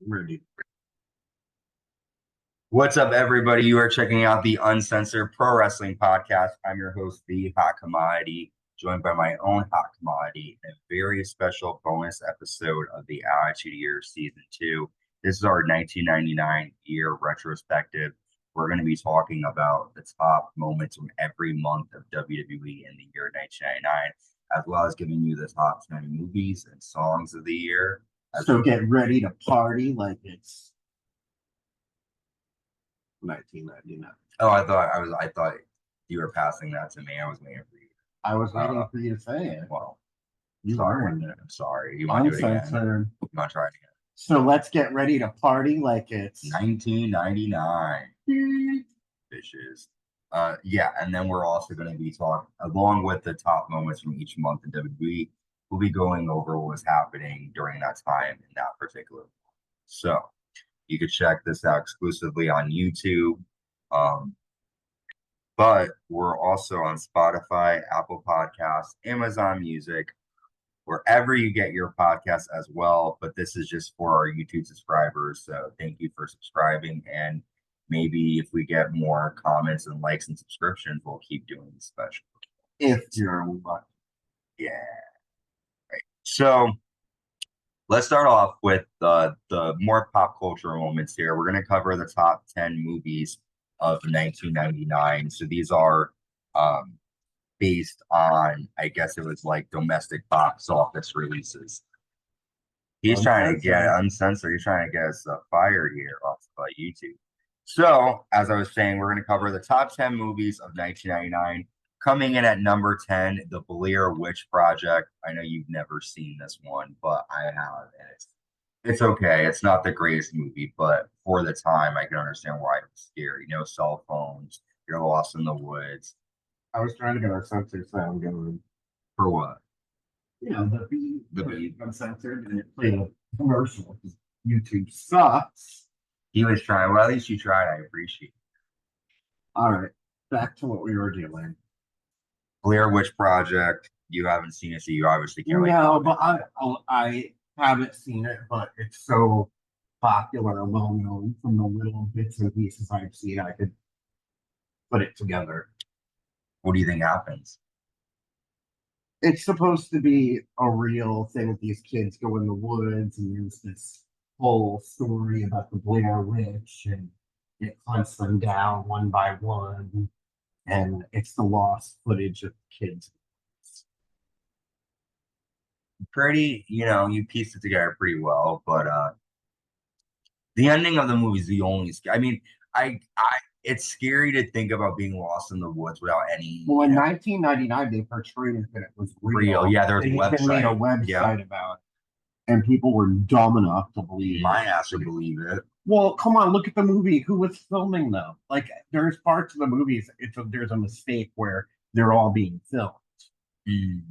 Rudy. What's up, everybody? You are checking out the Uncensored Pro Wrestling Podcast. I'm your host, The Hot Commodity, joined by my own Hot Commodity, and a very special bonus episode of the Attitude Year Season 2. This is our 1999 year retrospective. We're going to be talking about the top moments from every month of WWE in the year 1999, as well as giving you the top 10 movies and songs of the year. So get ready to party like it's 1999. Oh, I thought you were passing that to me. I was waiting for you. I was waiting for you to say it. Well, You sorry. ruined it. I'm sorry. You want to do it again? Uncensored. You want to try it again? So let's get ready to party like it's 1999. Bitches. Yeah, and then we're also going to be talking, along with the top moments from each month in WWE, we'll be going over what was happening during that time in that particular month. So you could check this out exclusively on YouTube. But we're also on Spotify, Apple Podcasts, Amazon Music, wherever you get your podcasts as well. But this is just for our YouTube subscribers. So thank you for subscribing. And maybe if we get more comments and likes and subscriptions, we'll keep doing these special. if you're lucky. Yeah. Right. So let's start off with the more pop culture moments here. We're going to cover the top 10 movies of 1999. So these are based on, I guess it was like domestic box office releases. He's trying to get uncensored. He's trying to get us fired here off of YouTube. So, as I was saying, we're going to cover the top 10 movies of 1999. Coming in at number 10, The Blair Witch Project. I know you've never seen this one, but I have, and it's okay. It's not the greatest movie, but for the time, I can understand why it was scary. No cell phones. You're lost in the woods. I was trying to get our censored sound going. For what? You know, the beat. uncensored, and it played a commercial because YouTube sucks. He was trying. Well, at least you tried. I appreciate it. All right, back to what we were doing. Blair Witch Project. You haven't seen it, so you obviously can't. No, but I haven't seen it, but it's so popular and well known from the little bits and pieces I've seen. I could put it together. What do you think happens? It's supposed to be a real thing with these kids go in the woods, and there's this whole story about the Blair Witch, and it hunts them down one by one, and it's the lost footage of kids. Pretty, you pieced it together pretty well, but the ending of the movie is the only. I mean, it's scary to think about being lost in the woods without any. Well, in 1999, they portrayed it that it was real. Yeah, there was a website. They made a website about it, and people were dumb enough to believe. My ass would believe it. Well, come on, look at the movie. Who was filming though? Like, there's parts of the movies. There's a mistake where they're all being filmed.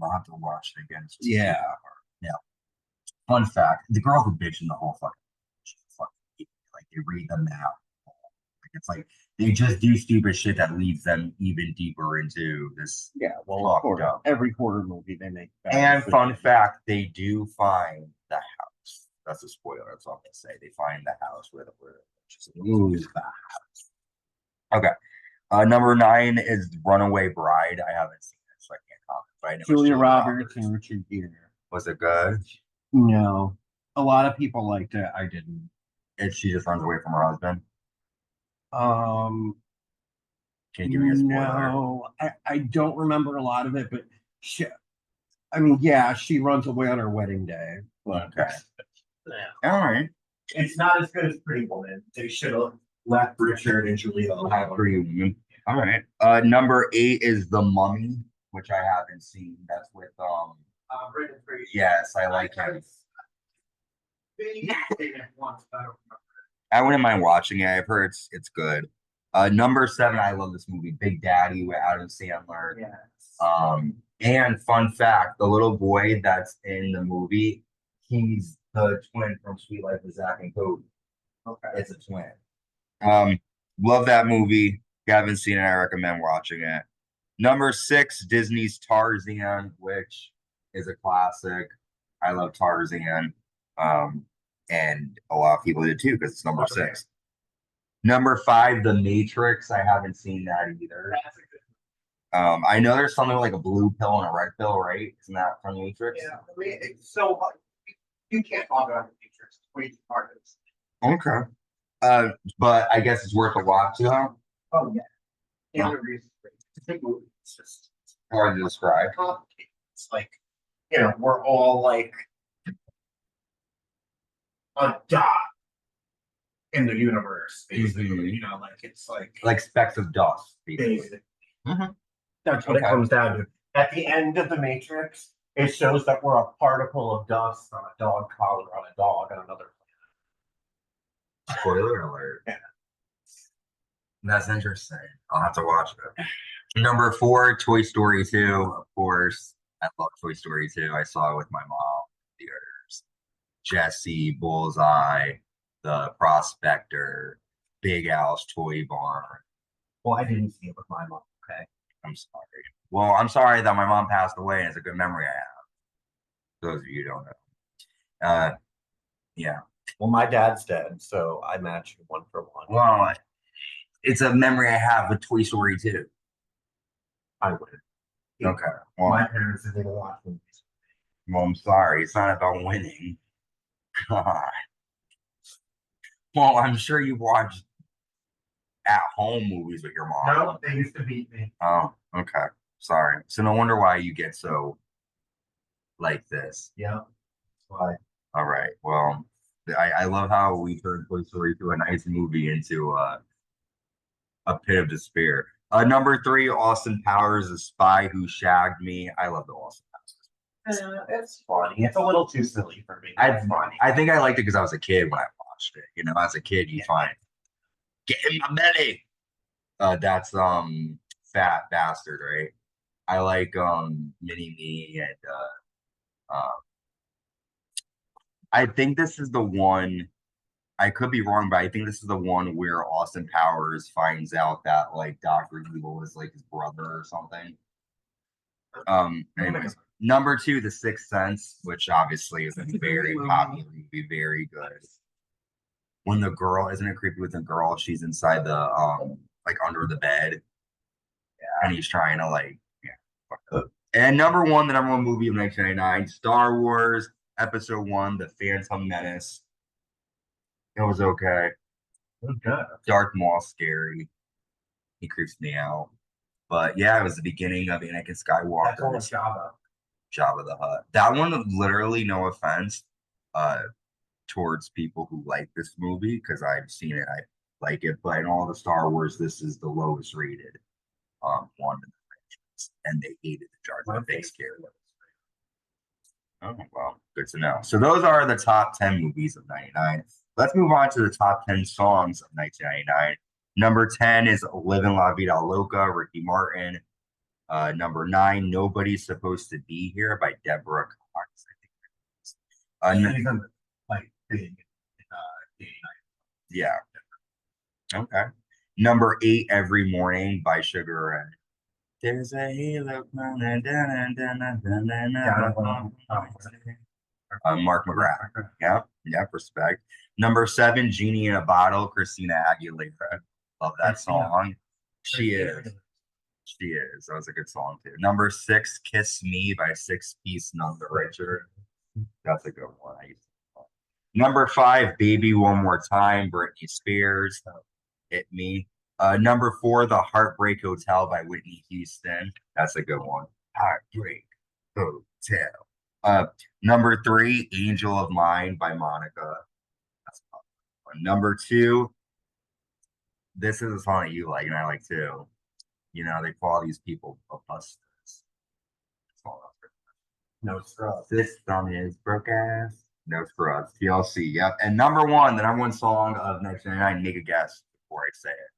I'll have to watch it again. Yeah. Fun fact: the girl's a bitch in the whole fucking. Like they read the map. It's like they just do stupid shit that leads them even deeper into this. Yeah, well, every horror movie they make. And fun fact, they do find the house. That's a spoiler. That's all I'm gonna say. They find the house where the house. Okay. Number 9 is Runaway Bride. I haven't seen it, so I can't comment. But I know Julia Roberts and Richard Gere. Was it good? No, a lot of people liked it. I didn't. And she just runs away from her husband. Can you give me a spoiler? No, I don't remember a lot of it, but she runs away on her wedding day. But okay. Yeah. All right. It's not as good as Pretty Woman. They should have left Richard and Julia. Pretty Woman. All right. Number 8 is The Mummy, which I haven't seen. That's with Yes, I like him. I wouldn't mind watching it. I've heard it's good. Number 7, I love this movie, Big Daddy with Adam Sandler. Yes. And fun fact, the little boy that's in the movie, he's the twin from Sweet Life of Zack and Cody. Okay. It's a twin. Love that movie. If you haven't seen it, I recommend watching it. Number 6, Disney's Tarzan, which is a classic. I love Tarzan. and a lot of people did too because it's number 6. Number 5, The Matrix. I haven't seen that either. I know there's something like a blue pill and a red pill, right? Isn't that from Matrix? Yeah, I mean, it's so you can't talk about the Matrix. It's way too hard. Okay. But I guess it's worth a watch, though. Oh yeah. Yeah, it's a big movie. It's just Hard to describe. complicated. It's like, we're all like a dot in the universe, basically. Mhm. Like it's like Specks of dust, basically. basically. Mhm. That's what it Okay. comes down to. At the end of the Matrix, it shows that we're a particle of dust on a dog collar on a dog on another Spoiler alert. Yeah. That's interesting. I'll have to watch it. Number 4, Toy Story 2. Of course, I love Toy Story 2. I saw it with my mom in theaters. Jesse, Bullseye, the Prospector, Big Al's Toy Barn. Well, I didn't see it with my mom. Okay. I'm sorry. Well, I'm sorry that my mom passed away, and it's a good memory I have. Those of you who don't know. Yeah. Well, my dad's dead, so I match you 1 for 1. Well, it's a memory I have with Toy Story 2. I would. Okay. Well, My parents didn't watch movies. well, I'm sorry. It's not about winning. God. Well, I'm sure you watched at-home movies with your mom. No, they used to beat me. Oh, okay. Sorry. So no wonder why you get so like this. Yeah. Why? All right. Well, I love how we turned Toy Story to a nice movie into a pit of despair. Number 3, Austin Powers, The Spy Who Shagged Me. I love the Austin Powers. It's funny. It's a little too silly for me. It's funny. I think I liked it because I was a kid when I watched it. As a kid, you find get in my belly. That's Fat Bastard, right? I like Mini Me and I think this is the one. I could be wrong, but I think this is the one where Austin Powers finds out that like Dr. Evil is like his brother or something. Anyways, number 2, The Sixth Sense, which obviously is a very popular movie, very good. When the girl, isn't it creepy with the girl? She's inside the like under the bed, and he's trying to like, yeah. And number 1, the number 1 movie of 1999, Star Wars Episode 1, The Phantom Menace. It was okay. Okay. Darth Maul's scary. He creeps me out. But yeah, it was the beginning of Anakin Skywalker. That's almost Jabba. Jabba the Hutt. That one, literally, no offense, towards people who like this movie, because I've seen it, I like it. But in all the Star Wars, this is the lowest rated one in the franchise, and they hated the Jar Jar Binks character. Oh well, good to know. So those are the top 10 movies of '99. Let's move on to the top 10 songs of 1999. Number 10 is Livin' La Vida Loca, Ricky Martin. Number 9, Nobody's Supposed to Be Here by Deborah Cox. Like big. Yeah. Okay. Number 8, Every Morning by Sugar Ray. There's a halo. Mark McGrath. Yeah, respect. Number 7, Genie in a Bottle, Christina Aguilera. Love that song. She is. That was a good song too. Number 6, Kiss Me by Six Piece None the Richer. That's a good one. Number 5, Baby One More Time, Britney Spears. Hit Me. Number 4, The Heartbreak Hotel by Whitney Houston. That's a good one. Heartbreak Hotel. Number 3, Angel of Mine by Monica. That's a fun. Number 2, this is a song that you like and I like too. They call these people busters. No scrubs. This song is broke ass. No scrubs. TLC. Yep. And number 1, the number 1 song of 1999. Make a guess before I say it.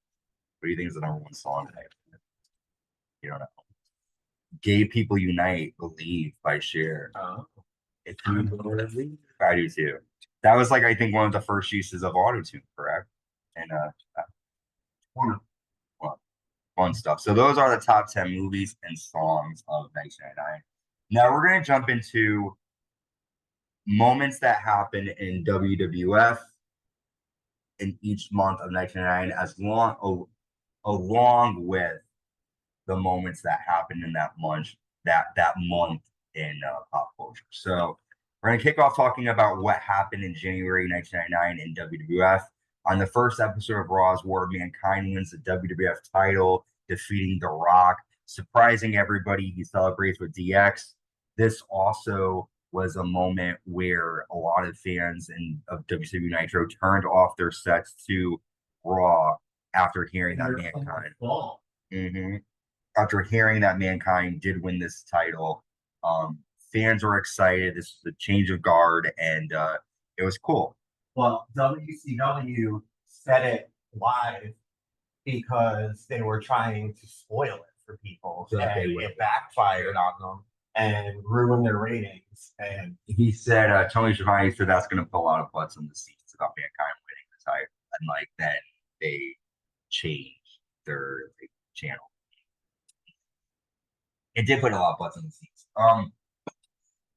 What do you think is the number 1 song today? You don't know. Gay People Unite, Believe by Cher. If you believe, I do too. That was like I think one of the first uses of autotune, correct? And fun stuff. So those are the top 10 movies and songs of 1999. Now we're gonna jump into moments that happen in WWF in each month of 1999, along with the moments that happened in that month in pop culture. So we're gonna kick off talking about what happened in January 1999 in WWF. On the first episode of Raw's War, Mankind wins the WWF title, defeating The Rock, surprising everybody. He celebrates with DX. This also was a moment where a lot of fans of WCW Nitro turned off their sets to Raw after hearing that Mankind. Mm-hmm. After hearing that Mankind did win this title, fans were excited. This was a change of guard, and it was cool. Well, WCW said it live because they were trying to spoil it for people, So and it backfired on them and ruined their ratings. And he said, Tony Schiavone said that's going to put a lot of butts in the seats about Mankind winning the title, and like then they changed their channel. It did put a lot of butts in the seats.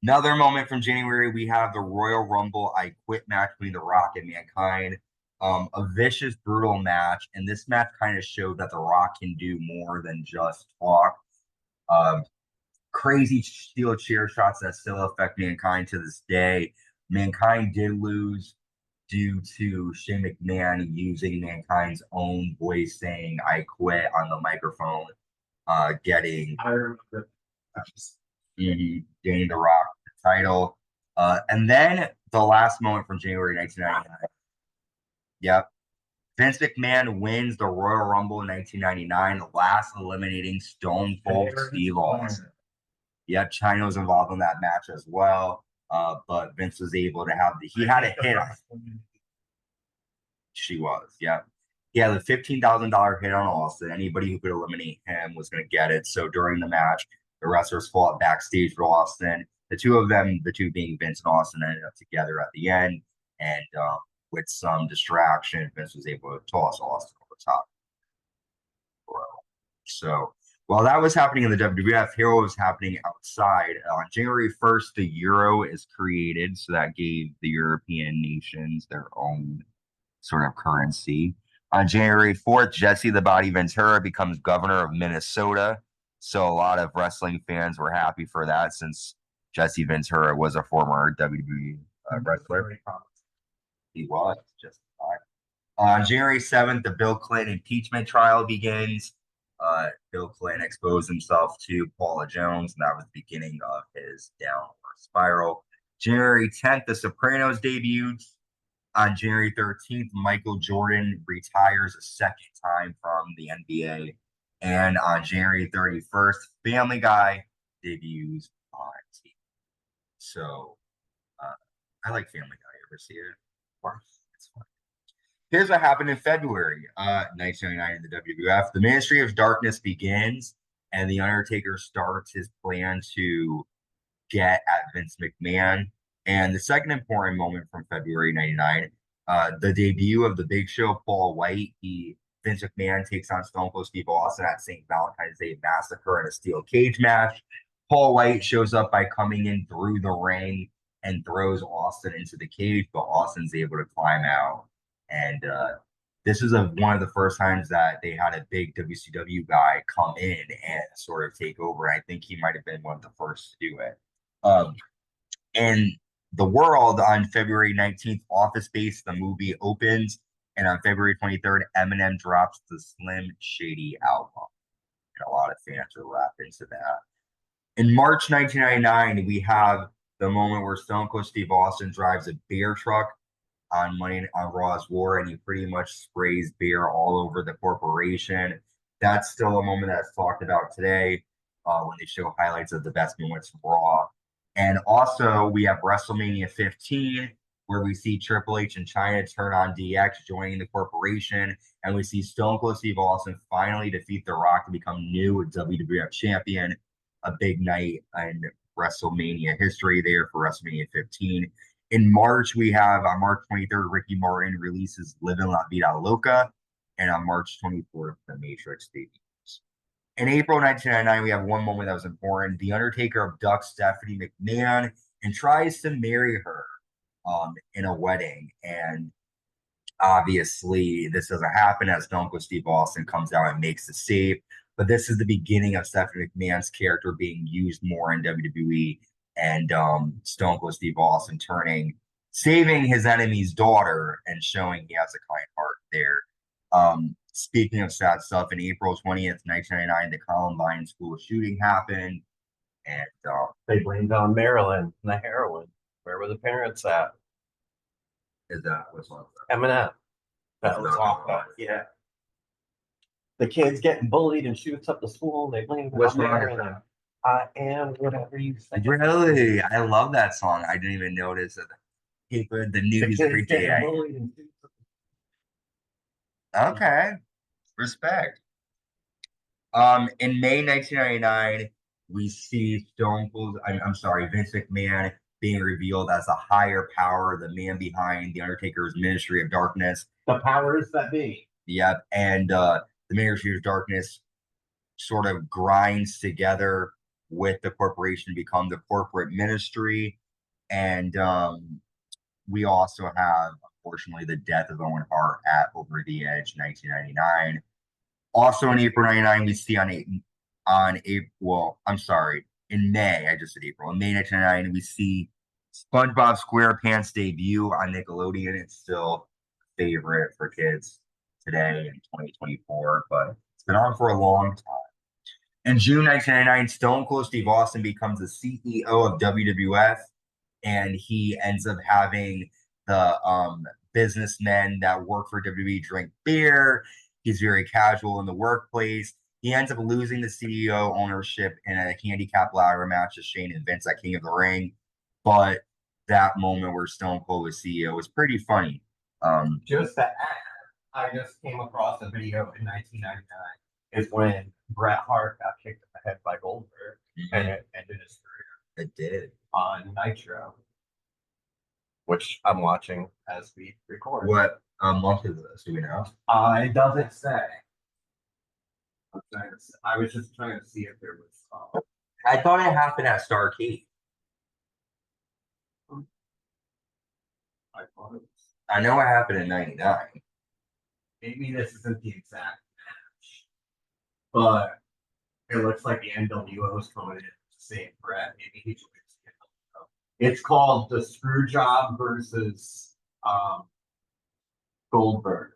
Another moment from January, we have the Royal Rumble I Quit match between The Rock and Mankind. A vicious, brutal match, and this match kind of showed that The Rock can do more than just talk. Crazy steel chair shots that still affect Mankind to this day. Mankind did lose due to Shane McMahon using Mankind's own voice saying "I quit" on the microphone, getting getting The Rock the title. And then the last moment from January 1999. Yep. Vince McMahon wins the Royal Rumble in 1999, last eliminating Stone Cold Steve Austin. Yep, China was involved in that match as well. But Vince was able to he had a hit on She was, yeah. He had a $15,000 hit on Austin. Anybody who could eliminate him was going to get it. So during the match, the wrestlers fought backstage for Austin. The two being Vince and Austin, ended up together at the end. And with some distraction, Vince was able to toss Austin over top. So while that was happening in the WWF, Hero was happening outside. On January 1st, the Euro is created. So that gave the European nations their own sort of currency. On January 4th, Jesse the Body Ventura becomes governor of Minnesota. So a lot of wrestling fans were happy for that, since Jesse Ventura was a former WWE wrestler. He was just fine. On January 7th, the Bill Clinton impeachment trial begins. Bill Clinton exposed himself to Paula Jones, and that was the beginning of his downward spiral. January 10th, The Sopranos debuts. On January 13th, Michael Jordan retires a second time from the NBA. And on January 31st, Family Guy debuts on TV. So I like Family Guy. You ever see it? Of course, it's fun. Here's what happened in February 1999 in the WWF. The Ministry of Darkness begins, and The Undertaker starts his plan to get at Vince McMahon. And the second important moment from February 99, the debut of the Big Show, Paul White. Vince McMahon takes on Stone Cold Steve Austin at St. Valentine's Day Massacre in a steel cage match. Paul White shows up by coming in through the ring and throws Austin into the cage, but Austin's able to climb out. And this is one of the first times that they had a big WCW guy come in and sort of take over. I think he might have been one of the first to do it. In the world, on February 19th, Office Space, the movie, opens. And on February 23rd, Eminem drops the Slim Shady album. And a lot of fans are wrapped into that. In March 1999, we have the moment where Stone Cold Steve Austin drives a beer truck on Raw's War, and he pretty much sprays beer all over the corporation. That's still a moment that's talked about today when they show highlights of the best moments from Raw. And also, we have WrestleMania 15, where we see Triple H and China turn on DX, joining the corporation, and we see Stone Cold Steve Austin finally defeat The Rock to become new WWF Champion. A big night in WrestleMania history there for WrestleMania 15. In March, we have on March 23rd, Ricky Martin releases Livin' La Vida Loca, and on March 24th, The Matrix debuts. In April 1999, we have one moment that was important. The Undertaker abducts Stephanie McMahon and tries to marry her in a wedding. And obviously, this doesn't happen as Stone Cold Steve Austin comes out and makes the save. But this is the beginning of Stephanie McMahon's character being used more in WWE, and Stone Cold Steve Austin saving his enemy's daughter and showing he has a kind heart there. Speaking of sad stuff, in April 20th, 1999, the Columbine school shooting happened, and They blamed on Marilyn and the heroin. Where were the parents at? is that what's on Eminem. That That's was not off wrong. that. Yeah. The kid's getting bullied and shoots up the school. And they blame What's on wrong with Marilyn. that? I am whatever you say. Really? I love that song. I didn't even notice that the The news kid's every getting day. bullied and shoots up Okay, respect. In May 1999, we see I'm sorry, Vince McMahon being revealed as a higher power, the man behind the Undertaker's Ministry of Darkness. the powers that be. Yep, and the Ministry of Darkness sort of grinds together with the corporation to become the corporate ministry. And we also have, unfortunately, the death of Owen Hart at Over the Edge 1999. Also in April 99, we see in May, I just said April. In May 1999, we see SpongeBob SquarePants debut on Nickelodeon. It's still a favorite for kids today in 2024, but it's been on for a long time. In June 1999, Stone Cold Steve Austin becomes the CEO of WWF, and he ends up having the businessmen that work for WWE drink beer. He's very casual in the workplace. He ends up losing the CEO ownership in a handicap ladder match with Shane and Vince at King of the Ring. But that moment where Stone Cold was CEO was pretty funny. Just to add, I just came across a video in 1999 is when Bret Hart got kicked in the head by Goldberg and it ended his career. It did. On Nitro, which I'm watching as we record. What month is this? Do we know? It doesn't say. I was just trying to see if there was. I thought it happened at Starrcade. I thought it was. I know it happened in '99. Maybe this isn't the exact match, but it looks like the NWO is coming in to save Brett. Maybe he joins the NWO. It's called the Screwjob versus Goldberg.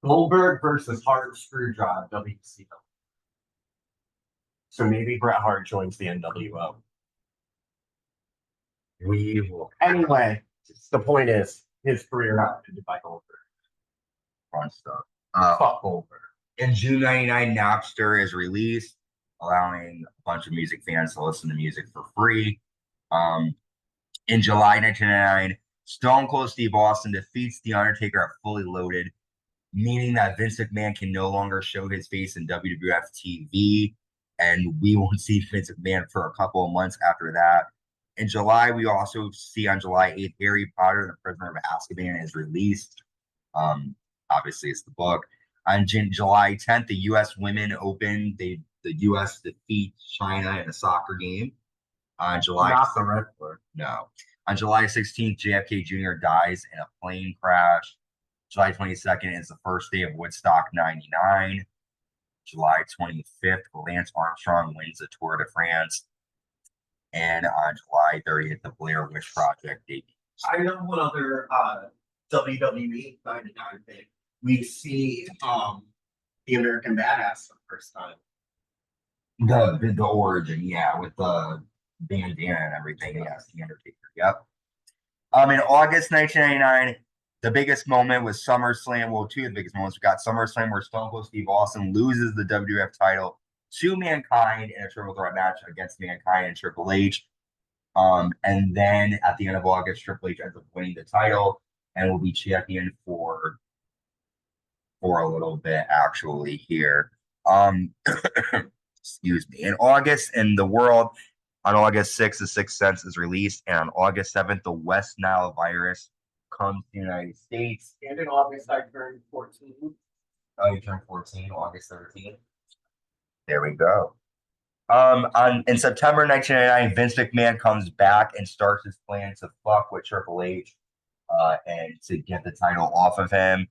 Goldberg versus Hart Screwjob WCW. So maybe Bret Hart joins the NWO. We will Anyway, the point is his career got ended by Goldberg. fun stuff. Fuck Goldberg. In June '99, Napster is released, allowing a bunch of music fans to listen to music for free. In July 1999, Stone Cold Steve Austin defeats The Undertaker at Fully Loaded, meaning that Vince McMahon can no longer show his face in WWF TV, and we won't see Vince McMahon for a couple of months after that. In July, we also see on July 8th, Harry Potter and the Prisoner of Azkaban is released. Obviously, it's the book. On July 10th, the U.S. Women Open. The U.S. defeat China in a soccer game. On July Not the wrestler. No. On July 16th, JFK Jr. dies in a plane crash. July 22nd is the first day of Woodstock 99. July 25th, Lance Armstrong wins the Tour de France. And on July 30th, the Blair Witch Project debuts. I know one other WWE 99 thing. We see the American Badass for the first time. The origin, yeah, with the bandana and everything. Yes, the Undertaker. Yep. In August 1999, the biggest moment was SummerSlam. Well, two of the biggest moments. We got SummerSlam where Stone Cold Steve Austin loses the WWF title to Mankind in a triple threat match against Mankind and Triple H. And then at the end of August, Triple H ends up winning the title and will be champion for a little bit actually here. Excuse me. In August, in the world, on August 6th, The Sixth Sense is released, and on August 7th, the West Nile virus comes to the United States. And in August, I turned 14. Oh, you turned 14, August 13th. There we go. In September 1999, Vince McMahon comes back and starts his plan to fuck with Triple H, and to get the title off of him.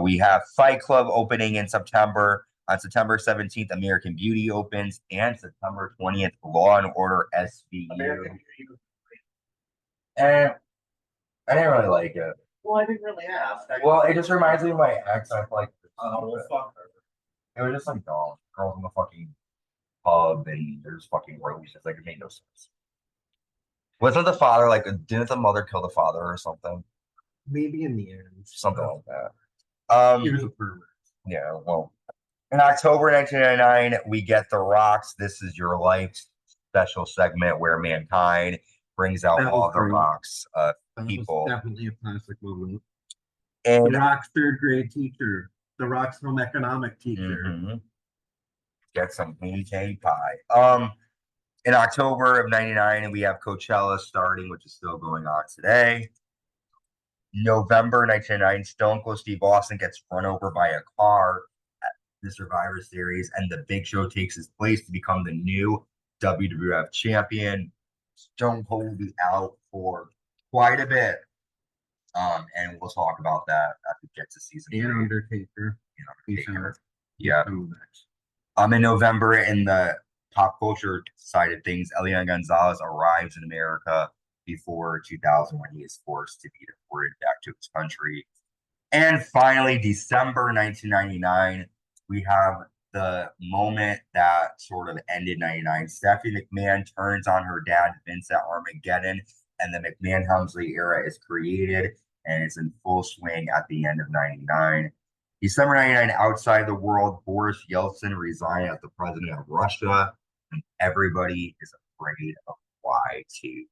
We have Fight Club opening in September. On September 17th, American Beauty opens, and September 20th, Law and Order SVU. And I didn't really like it. Well, I didn't really ask. Well, it just reminds me of my ex. I like. Well, fuck her. It was just like dumb. Girls in the fucking pub, and there's fucking roses. Like, it made no sense. Wasn't the father like? Didn't the mother kill the father or something? Maybe in the end. Something like that. He was a pervert. Yeah. Well, in October 1999, we get The Rock's "This Is Your Life" special segment where Mankind brings out That all was The great. Rock's That people. was definitely a classic moment. And The Rock's third grade teacher. The Rock's home economic teacher. Mhm. Get some pancake pie. In October of 99, we have Coachella starting, which is still going on today. November 1999, Stone Cold Steve Austin gets run over by a car at the Survivor Series, and the Big Show takes his place to become the new WWF Champion. Stone Cold will be out for quite a bit. And we'll talk about that as we get to season 3. And Undertaker. Undertaker. Yeah. Oh, In November, in the pop culture side of things, Elian Gonzalez arrives in America before 2000, when he is forced to be deported back to his country. And finally, December 1999, we have the moment that sort of ended 99. Stephanie McMahon turns on her dad, Vince, at Armageddon, and the McMahon-Helmsley Era is created, and it's in full swing at the end of 99. December 99, outside the world, Boris Yeltsin resigned as the president of Russia, and everybody is afraid of Y2K.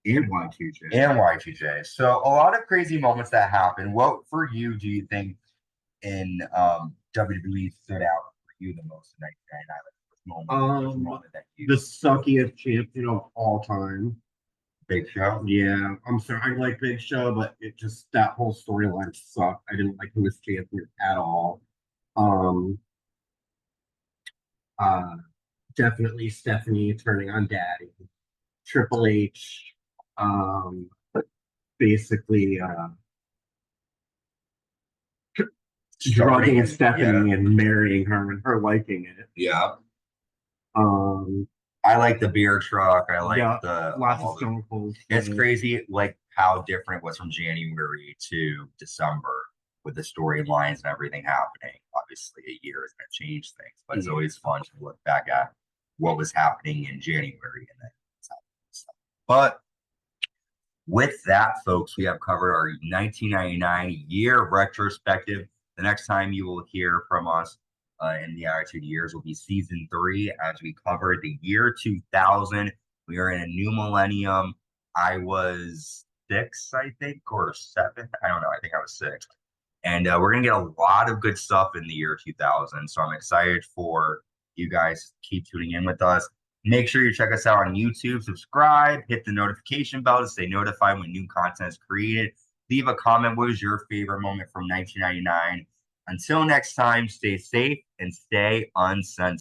And Y2J. And Y2J. So a lot of crazy moments that happen. What for you do you think in WWE stood out for you the most in 1999? Moment that you The suckiest champion of all time. Big Show? Yeah, I'm sorry. I like Big Show, but it just, that whole storyline sucked. I didn't like him as champion at all. Definitely Stephanie turning on Daddy. Triple H, basically drugging Stephanie and marrying her and her liking it. Yeah. I like the beer truck. I like the lots of Stone Cold. It's crazy, like how different it was from January to December with the storylines and everything happening. Obviously, a year is going to change things, but it's always fun to look back at what was happening in January and then stuff. But with that, folks, we have covered our 1999 year retrospective. The next time you will hear from us in the Attitude Years will be season 3, as we cover the year 2000. We are in a new millennium. I was 6, I think, or 7. I don't know. I think I was 6. And we're going to get a lot of good stuff in the year 2000. So I'm excited for you guys to keep tuning in with us. Make sure you check us out on YouTube, subscribe, hit the notification bell to stay notified when new content is created. Leave a comment. What was your favorite moment from 1999? Until next time, stay safe and stay uncensored.